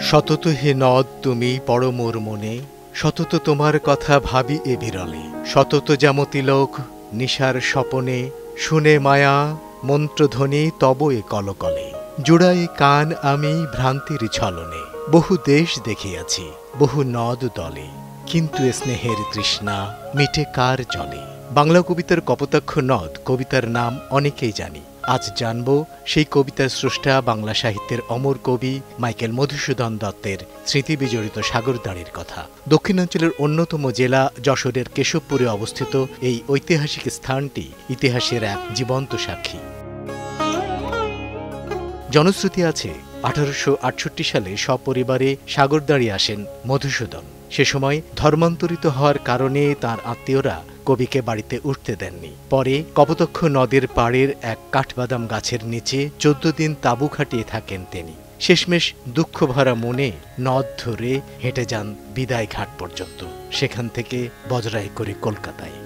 সতত হে নদ তুমি পড়ো মোর মনে, সতত তোমার কথা ভাবি এ বিরলে। সতত যেম তিলক নিশার স্বপনে, শুনে মায়া মন্ত্রধ্বনি তব এ কলকলে। জুড়াই কান আমি ভ্রান্তির ছলনে, বহু দেশ দেখিয়াছি বহু নদ দলে, কিন্তু এ স্নেহের তৃষ্ণা মিটে কার জলে। বাংলা কবিতার কপোতাক্ষ নদ কবিতার নাম অনেকেই জানি। আজ জানব সেই কবিতার স্রষ্টা বাংলা সাহিত্যের অমর কবি মাইকেল মধুসূদন দত্তের স্মৃতিবিজড়িত সাগরদাঁড়ির কথা। দক্ষিণাঞ্চলের অন্যতম জেলা যশোরের কেশবপুরে অবস্থিত এই ঐতিহাসিক স্থানটি ইতিহাসের এক জীবন্ত সাক্ষী। জনশ্রুতি আছে 1868 সালে সপরিবারে সাগরদাঁড়ি আসেন মধুসূদন। সে সময় ধর্মান্তরিত হওয়ার কারণে তার আত্মীয়রা কবিকে বাড়িতে উঠতে দেননি। পরে কপোতাক্ষ নদের পাড়ের এক কাঠবাদাম গাছের নিচে 14 দিন তাঁবু খাটিয়ে থাকেন তিনি। শেষমেশ দুঃখ ভরা মনে নদ ধরে হেঁটে যান বিদায় ঘাট পর্যন্ত, সেখান থেকে বজরায় করে কলকাতায়।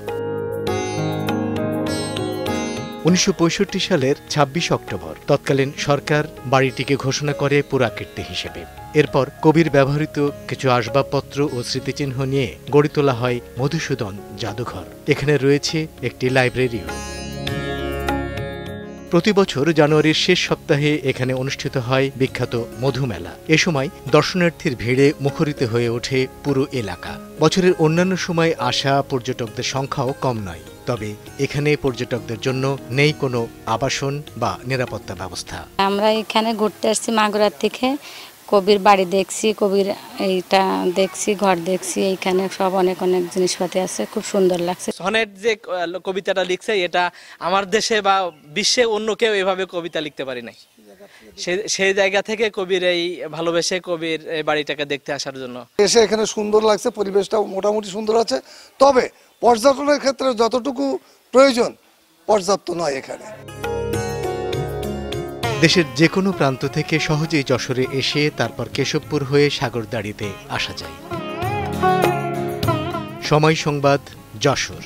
1965 সালের 26 অক্টোবর তৎকালীন সরকার বাড়িটিকে ঘোষণা করে পুরাকীর্তি হিসেবে। এরপর কবির ব্যবহৃত কিছু আসবাবপত্র ও স্মৃতিচিহ্ন নিয়ে গড়ে তোলা হয় মধুসূদন জাদুঘর। এখানে রয়েছে একটি লাইব্রেরিও। প্রতি বছর জানুয়ারির শেষ সপ্তাহে এখানে অনুষ্ঠিত হয় বিখ্যাত মধুমেলা। এ সময় দর্শনার্থীর ভিড়ে মুখরিত হয়ে ওঠে পুরো এলাকা। বছরের অন্যান্য সময় আসা পর্যটকদের সংখ্যাও কম নয়, তবে এখানে পর্যটকদের জন্য নেই কোনো আবাসন বা নিরাপত্তা ব্যবস্থা। আমরা এখানে ঘুরতে আসছি মাগুরার থেকে, কবির বাড়ি দেখছি, কবির এইটা দেখছি, ঘর দেখছি, এইখানে সব অনেক অনেক জিনিসপাতি আছে, খুব সুন্দর লাগছে। সনেট যে কবিতাটা লিখছে এটা আমার দেশে বা বিশ্বে অন্য কেউ এভাবে কবিতা লিখতে পারি নাই। সেই জায়গা থেকে কবির এই ভালোবেসে কবির এই বাড়িটাকে দেখতে আসার জন্য এসে এখানে সুন্দর লাগছে, পরিবেশটাও মোটামুটি সুন্দর আছে, তবে পর্যটনের ক্ষেত্রে যতটুকু প্রয়োজন পর্যাপ্ত নয়। এখানে দেশের যে কোনো প্রান্ত থেকে সহজেই যশোরে এসে তারপর কেশবপুর হয়ে সাগরদাঁড়িতে আসা যায়। সময় সংবাদ, যশোর।